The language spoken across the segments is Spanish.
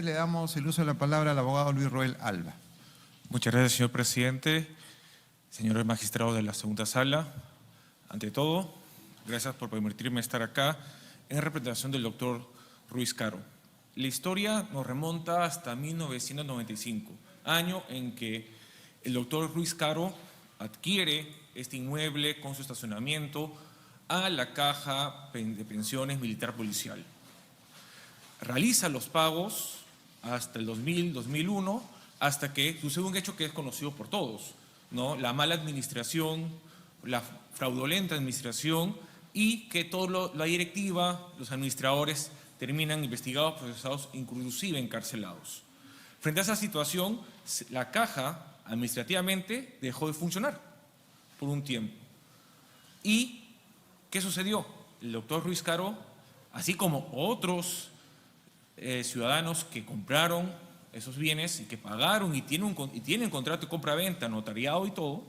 Le damos el uso de la palabra al abogado Luis Roel Alba. Muchas gracias, señor presidente, señores magistrados de la segunda sala. Ante todo, gracias por permitirme estar acá en representación del doctor Ruiz Caro. La historia nos remonta hasta 1995, año en que el doctor Ruiz Caro adquiere este inmueble con su estacionamiento a la Caja de Pensiones Militar Policial. Realiza los pagos hasta el 2000, 2001, hasta que sucede un hecho que es conocido por todos, ¿no? La mala administración, la fraudulenta administración y que toda la directiva, los administradores terminan investigados, procesados, inclusive encarcelados. Frente a esa situación, la Caja administrativamente dejó de funcionar por un tiempo. ¿Y qué sucedió? El doctor Ruiz Caro, así como otros ciudadanos que compraron esos bienes y que pagaron y tienen contrato de compra-venta, notariado y todo,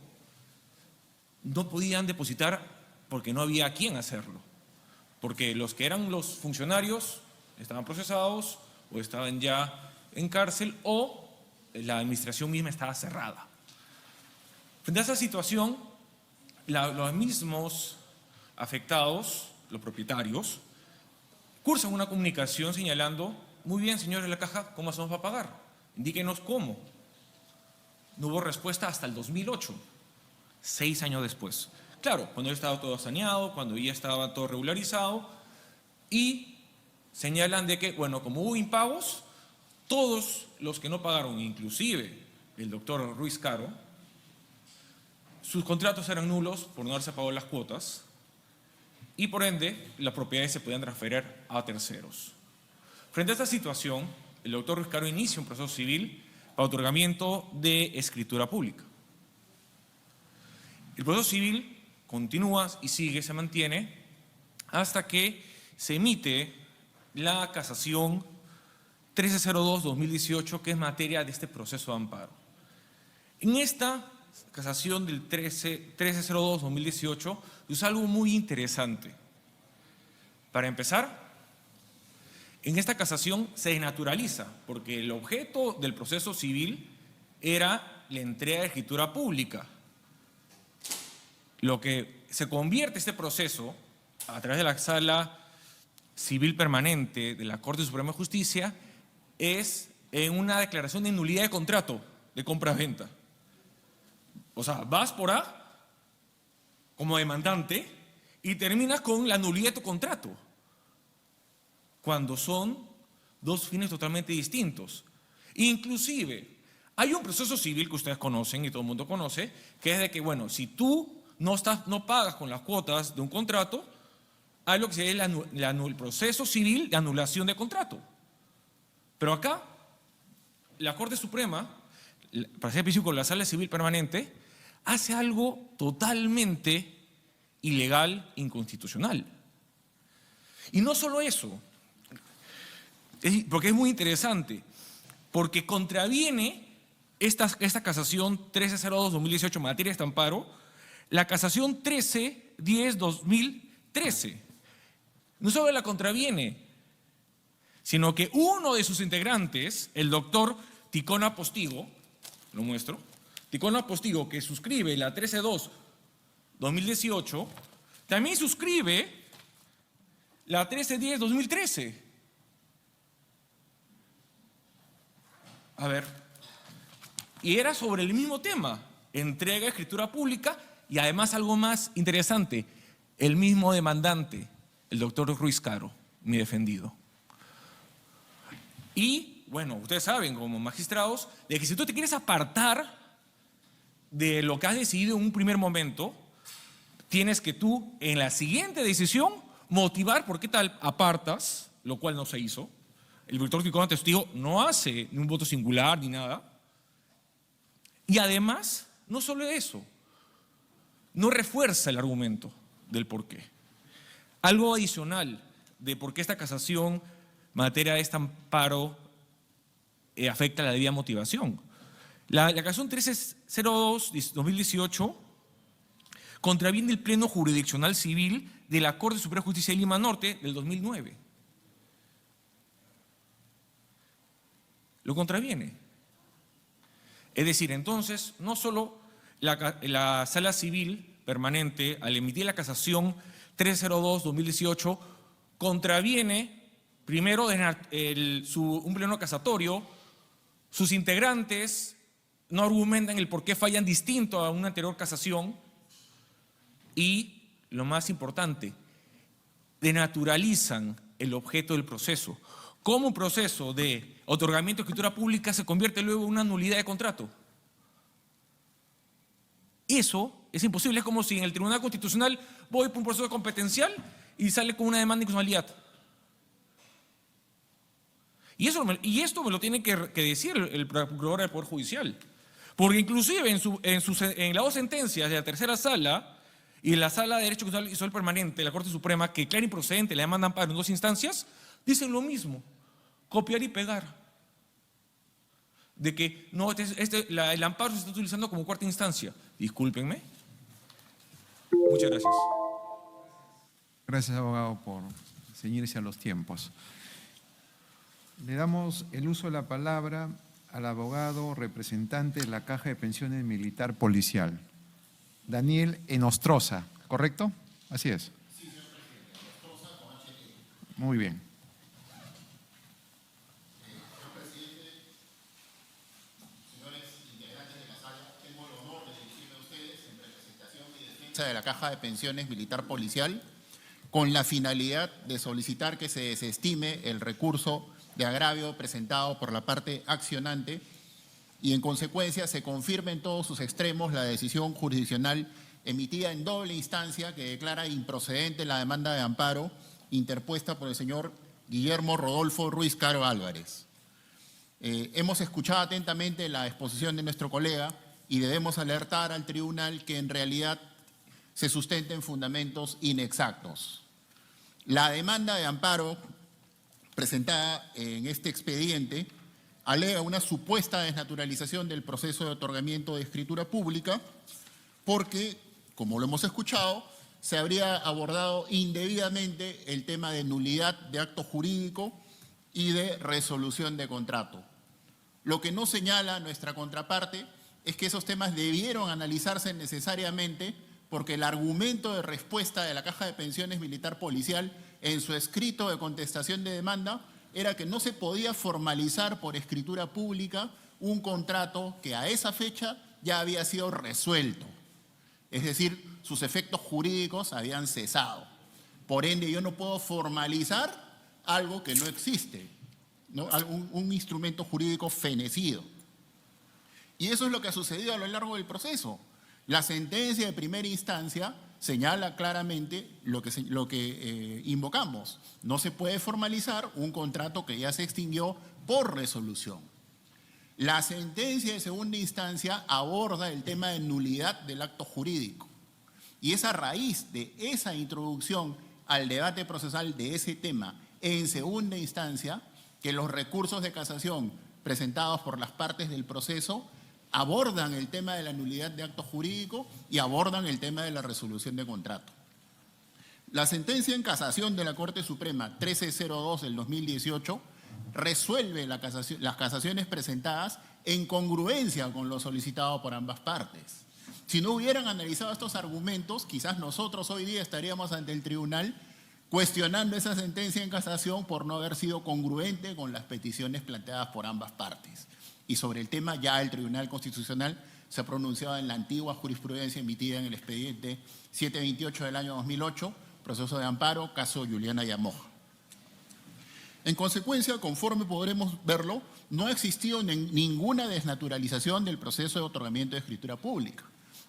no podían depositar porque no había a quién hacerlo. Porque los que eran los funcionarios estaban procesados o estaban ya en cárcel o la administración misma estaba cerrada. Frente a esa situación, los mismos afectados, los propietarios, cursan una comunicación señalando: muy bien, señores de la Caja, ¿cómo hacemos para pagar? Indíquenos cómo. No hubo respuesta hasta el 2008, 6 años después. Claro, cuando ya estaba todo saneado, cuando ya estaba todo regularizado, y señalan de que, bueno, como hubo impagos, todos los que no pagaron, inclusive el doctor Ruiz Caro, sus contratos eran nulos por no haberse pagado las cuotas, y por ende las propiedades se podían transferir a terceros. Frente a esta situación, el doctor Ruiz Caro inicia un proceso civil para otorgamiento de escritura pública. El proceso civil continúa y sigue, se mantiene, hasta que se emite la casación 1302-2018, que es materia de este proceso de amparo. En esta casación del 1302-2018 es algo muy interesante. Para empezar, en esta casación se desnaturaliza, porque el objeto del proceso civil era la entrega de escritura pública. Lo que se convierte este proceso a través de la Sala Civil Permanente de la Corte Suprema de Justicia es en una declaración de nulidad de contrato de compra-venta. O sea, vas por A como demandante y terminas con la nulidad de tu contrato, cuando son dos fines totalmente distintos. Inclusive, hay un proceso civil que ustedes conocen y todo el mundo conoce, que es de que, bueno, si tú no pagas con las cuotas de un contrato, hay lo que se llama el proceso civil de anulación de contrato. Pero acá, la Corte Suprema, para ser específico, la Sala Civil Permanente, hace algo totalmente ilegal, inconstitucional. Y no solo eso, porque es muy interesante, porque contraviene esta casación 1302-2018 en materia de este amparo, la casación 1310-2013. No solo la contraviene, sino que uno de sus integrantes, el doctor Ticona Postigo, lo muestro, Ticona Postigo, que suscribe la 1302-2018, también suscribe la 1310-2013. A ver, y era sobre el mismo tema, entrega de escritura pública, y además algo más interesante, el mismo demandante, el doctor Ruiz Caro, mi defendido. Y, bueno, ustedes saben como magistrados, de que si tú te quieres apartar de lo que has decidido en un primer momento, tienes que tú, en la siguiente decisión, motivar por qué tal apartas, lo cual no se hizo. El doctor Ticona Testigo no hace ni un voto singular ni nada. Y además, no solo eso, no refuerza el argumento del por qué. Algo adicional de por qué esta casación, materia de este amparo, afecta la debida motivación. La casación 1302-2018 contraviene el pleno jurisdiccional civil de la Corte Suprema de Justicia de Lima Norte del 2009. lo contraviene. Es decir, entonces, no solo la Sala Civil Permanente, al emitir la casación 302-2018, contraviene primero un pleno casatorio, sus integrantes no argumentan el por qué fallan distinto a una anterior casación y, lo más importante, denaturalizan el objeto del proceso. ¿Cómo un proceso de otorgamiento de escritura pública se convierte luego en una nulidad de contrato? Eso es imposible. Es como si en el Tribunal Constitucional voy por un proceso competencial y sale con una demanda de inconstitucionalidad. Y esto me lo tiene que decir el procurador del Poder Judicial. Porque inclusive en las dos sentencias de la tercera sala y en la Sala de Derecho Constitucional y Social Permanente de la Corte Suprema, que declara improcedente la demanda de amparo en dos instancias, dicen lo mismo, copiar y pegar. De que no, el amparo se está utilizando como cuarta instancia. Discúlpenme. Muchas gracias. Gracias, abogado, por ceñirse a los tiempos. Le damos el uso de la palabra al abogado representante de la Caja de Pensiones Militar Policial, Daniel Enostroza, ¿correcto? Así es. Sí, señor presidente. Enostroza con HT. Muy bien. Señor presidente, señores integrantes de la sala, tengo el honor de dirigirme a ustedes en representación y defensa de la Caja de Pensiones Militar Policial, con la finalidad de solicitar que se desestime el recurso de agravio presentado por la parte accionante y en consecuencia se confirme en todos sus extremos la decisión jurisdiccional emitida en doble instancia que declara improcedente la demanda de amparo interpuesta por el señor Guillermo Rodolfo Ruiz Caro Álvarez. Hemos escuchado atentamente la exposición de nuestro colega y debemos alertar al tribunal que en realidad se sustenta en fundamentos inexactos. La demanda de amparo presentada en este expediente alega una supuesta desnaturalización del proceso de otorgamiento de escritura pública porque, como lo hemos escuchado, se habría abordado indebidamente el tema de nulidad de acto jurídico y de resolución de contrato. Lo que no señala nuestra contraparte es que esos temas debieron analizarse necesariamente porque el argumento de respuesta de la Caja de Pensiones Militar Policial en su escrito de contestación de demanda era que no se podía formalizar por escritura pública un contrato que a esa fecha ya había sido resuelto. Es decir, sus efectos jurídicos habían cesado. Por ende, yo no puedo formalizar algo que no existe, ¿no? Un instrumento jurídico fenecido. Y eso es lo que ha sucedido a lo largo del proceso. La sentencia de primera instancia señala claramente lo que invocamos. No se puede formalizar un contrato que ya se extinguió por resolución. La sentencia de segunda instancia aborda el tema de nulidad del acto jurídico. Y es a raíz de esa introducción al debate procesal de ese tema en segunda instancia que los recursos de casación presentados por las partes del proceso abordan el tema de la nulidad de acto jurídico y abordan el tema de la resolución de contrato. La sentencia en casación de la Corte Suprema 1302 del 2018 resuelve las casaciones presentadas en congruencia con lo solicitado por ambas partes. Si no hubieran analizado estos argumentos, quizás nosotros hoy día estaríamos ante el tribunal cuestionando esa sentencia en casación por no haber sido congruente con las peticiones planteadas por ambas partes. Y sobre el tema ya el Tribunal Constitucional se ha pronunciado en la antigua jurisprudencia emitida en el expediente 728 del año 2008, proceso de amparo, caso Juliana Yamoja. En consecuencia, conforme podremos verlo, no ha existido ninguna desnaturalización del proceso de otorgamiento de escritura pública.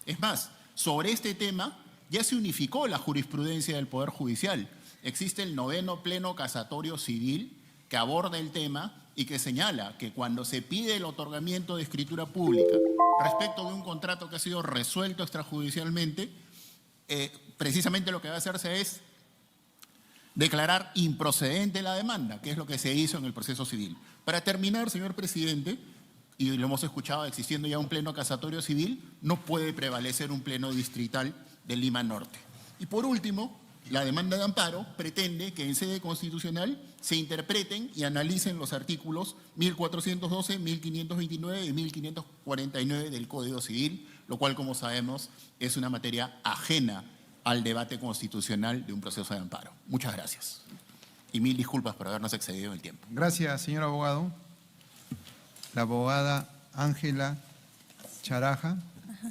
Es más, sobre este tema ya se unificó la jurisprudencia del Poder Judicial. Existe el 9º Pleno Casatorio Civil que aborda el tema y que señala que cuando se pide el otorgamiento de escritura pública respecto de un contrato que ha sido resuelto extrajudicialmente, precisamente lo que va a hacerse es declarar improcedente la demanda, que es lo que se hizo en el proceso civil. Para terminar, señor presidente, y lo hemos escuchado, existiendo ya un pleno casatorio civil, no puede prevalecer un pleno distrital de Lima Norte. Y por último, La demanda de amparo pretende que en sede constitucional se interpreten y analicen los artículos 1412, 1529 y 1549 del Código Civil, lo cual, como sabemos, es una materia ajena al debate constitucional de un proceso de amparo. Muchas gracias. Y mil disculpas por habernos excedido en el tiempo. Gracias, señor abogado. La abogada Ángela Charaja,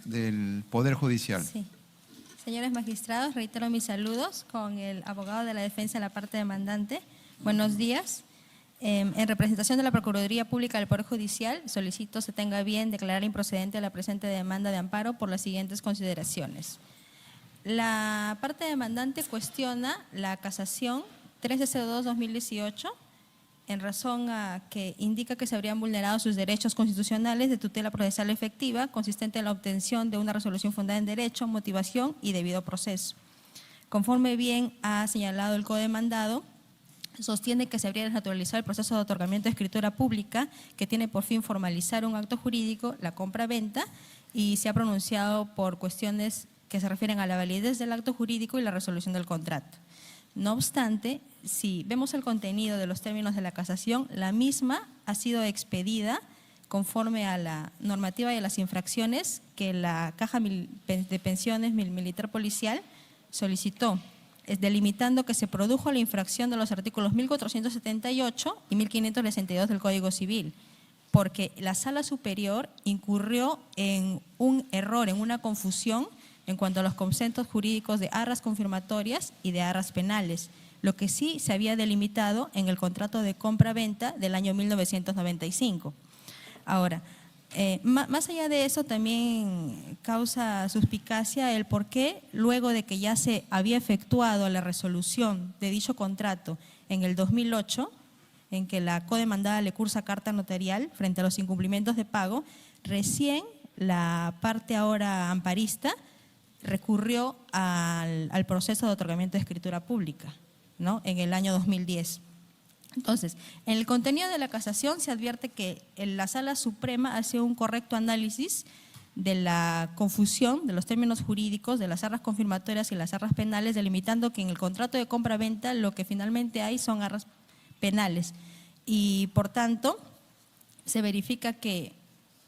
del Poder Judicial. Sí. Señores magistrados, reitero mis saludos con el abogado de la defensa de la parte demandante. Buenos días. En representación de la Procuraduría Pública del Poder Judicial, solicito se tenga bien declarar improcedente la presente demanda de amparo por las siguientes consideraciones. La parte demandante cuestiona la casación 1302-2018 en razón a que indica que se habrían vulnerado sus derechos constitucionales de tutela procesal efectiva, consistente en la obtención de una resolución fundada en derecho, motivación y debido proceso. Conforme bien ha señalado el codemandado, sostiene que se habría desnaturalizado el proceso de otorgamiento de escritura pública que tiene por fin formalizar un acto jurídico, la compra-venta, y se ha pronunciado por cuestiones que se refieren a la validez del acto jurídico y la resolución del contrato. No obstante, si vemos el contenido de los términos de la casación, la misma ha sido expedida conforme a la normativa y a las infracciones que la Caja de Pensiones Militar Policial solicitó, delimitando que se produjo la infracción de los artículos 1478 y 1562 del Código Civil, porque la Sala Superior incurrió en un error, en una confusión en cuanto a los conceptos jurídicos de arras confirmatorias y de arras penales, lo que sí se había delimitado en el contrato de compra-venta del año 1995. Ahora, más allá de eso, también causa suspicacia el por qué, luego de que ya se había efectuado la resolución de dicho contrato en el 2008, en que la codemandada le cursa carta notarial frente a los incumplimientos de pago, recién la parte ahora amparista recurrió al proceso de otorgamiento de escritura pública, ¿no?, en el año 2010. Entonces, en el contenido de la casación se advierte que la Sala Suprema hace un correcto análisis de la confusión de los términos jurídicos de las arras confirmatorias y las arras penales, delimitando que en el contrato de compra-venta lo que finalmente hay son arras penales y, por tanto, se verifica que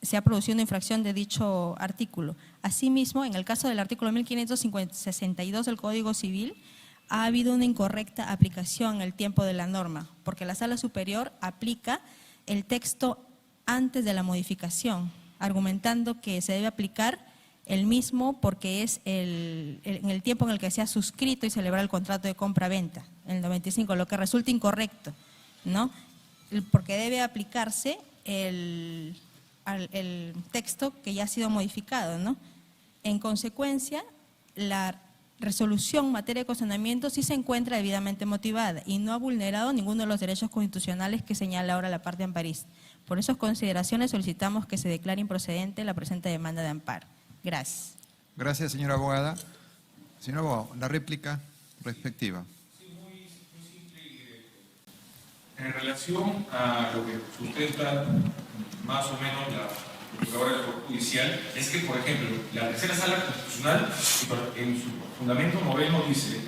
se ha producido una infracción de dicho artículo. Asimismo, en el caso del artículo 1562 del Código Civil, ha habido una incorrecta aplicación en el tiempo de la norma, porque la Sala Superior aplica el texto antes de la modificación, argumentando que se debe aplicar el mismo porque es en el tiempo en el que se ha suscrito y celebrado el contrato de compra-venta, en el 95, lo que resulta incorrecto, ¿no?, porque debe aplicarse el texto que ya ha sido modificado, ¿no? En consecuencia, la resolución en materia de cuestionamiento sí se encuentra debidamente motivada y no ha vulnerado ninguno de los derechos constitucionales que señala ahora la parte amparista. Por esas consideraciones solicitamos que se declare improcedente la presente demanda de amparo. Gracias. Gracias, señora abogada. Señor abogado, la réplica respectiva. En relación a lo que sustenta más o menos la Procuradora del Poder Judicial, es que, por ejemplo, la tercera sala constitucional, en su fundamento noveno, dice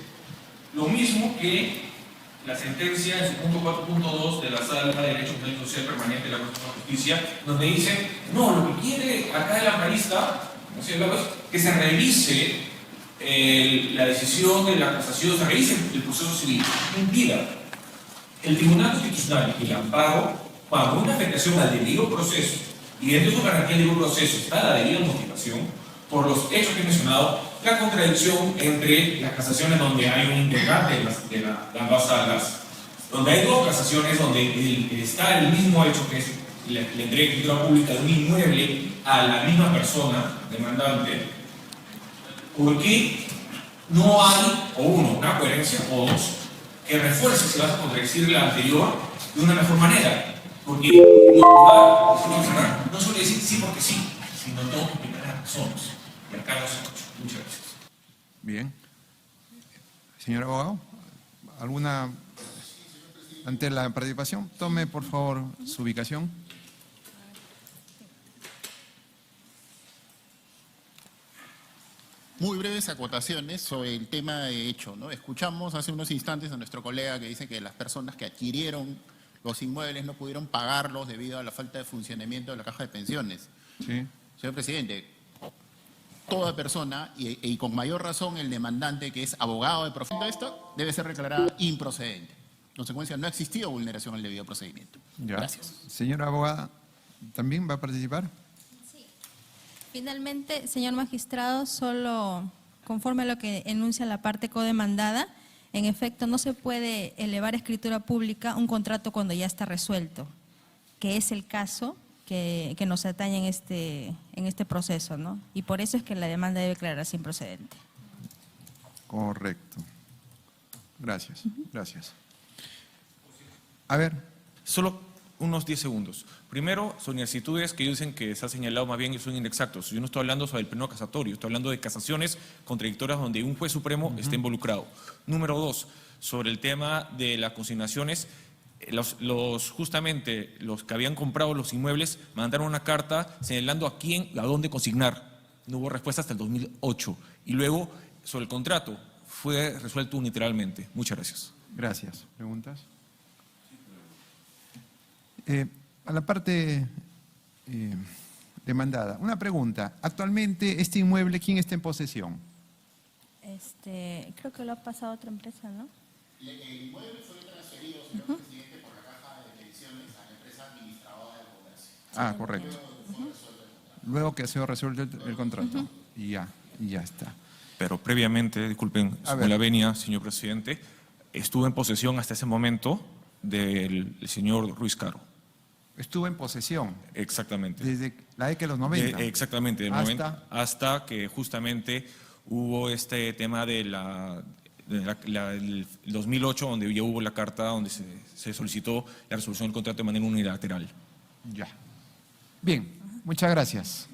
lo mismo que la sentencia en su punto 4.2 de la Sala de Derecho Penal y Social Permanente de la Corte de Justicia, donde dice, no, lo que quiere acá el amparista, como se habla, es que se revise la decisión de la casación, se revise el proceso civil. Mentira. El Tribunal Constitucional y el amparo, cuando una afectación al debido proceso, y dentro de su garantía del debido proceso está la debida motivación, por los hechos que he mencionado, la contradicción entre las casaciones donde hay un integrante de ambas salas, donde hay dos casaciones donde está el mismo hecho que es la entrega de escritura pública de un inmueble a la misma persona demandante, ¿por qué no hay, o uno, una coherencia, o dos, que refuerce si vas a contradecir la anterior de una mejor manera? Porque no suele decir sí porque sí, sino no explicar las razones. Y acá no se ha hecho. Muchas gracias. Bien. Señor abogado, ¿alguna ante la participación? Tome, por favor, su ubicación. Muy breves acotaciones sobre el tema de hecho, ¿no? Escuchamos hace unos instantes a nuestro colega que dice que las personas que adquirieron los inmuebles no pudieron pagarlos debido a la falta de funcionamiento de la caja de pensiones. Sí. Señor presidente, toda persona, y con mayor razón el demandante que es abogado de profesión de esto, debe ser declarada improcedente. En consecuencia, no ha existido vulneración al debido procedimiento. Ya. Gracias. Señora abogada, ¿también va a participar? Finalmente, señor magistrado, solo conforme a lo que enuncia la parte codemandada, en efecto no se puede elevar a escritura pública un contrato cuando ya está resuelto, que es el caso que nos atañe en este proceso, ¿no? Y por eso es que la demanda debe declararse improcedente. Correcto. Gracias, gracias. A ver, Solo unos 10 segundos. Primero, son inexactitudes que dicen que se ha señalado más bien y son inexactos. Yo no estoy hablando sobre el pleno casatorio, estoy hablando de casaciones contradictorias donde un juez supremo esté involucrado. Número 2, sobre el tema de las consignaciones, justamente los que habían comprado los inmuebles mandaron una carta señalando a quién y a dónde consignar. No hubo respuesta hasta el 2008. Y luego, sobre el contrato, fue resuelto unilateralmente. Muchas gracias. gracias. ¿Preguntas? A la parte demandada, una pregunta. Actualmente, este inmueble, ¿quién está en posesión? Creo que lo ha pasado a otra empresa, ¿no? El inmueble fue transferido, señor presidente, por la caja de pensiones a la empresa administradora del comercio. Ah, correcto. Luego que ha sido resuelto el contrato. Y ya está. Pero previamente, disculpen A ver. la venia, señor presidente, estuvo en posesión hasta ese momento del señor Ruiz Caro. Estuvo en posesión Exactamente. desde la década de los 90. Exactamente, del Hasta- momento, hasta que justamente hubo este tema de el 2008, donde ya hubo la carta donde se solicitó la resolución del contrato de manera unilateral. Ya. Bien, muchas gracias.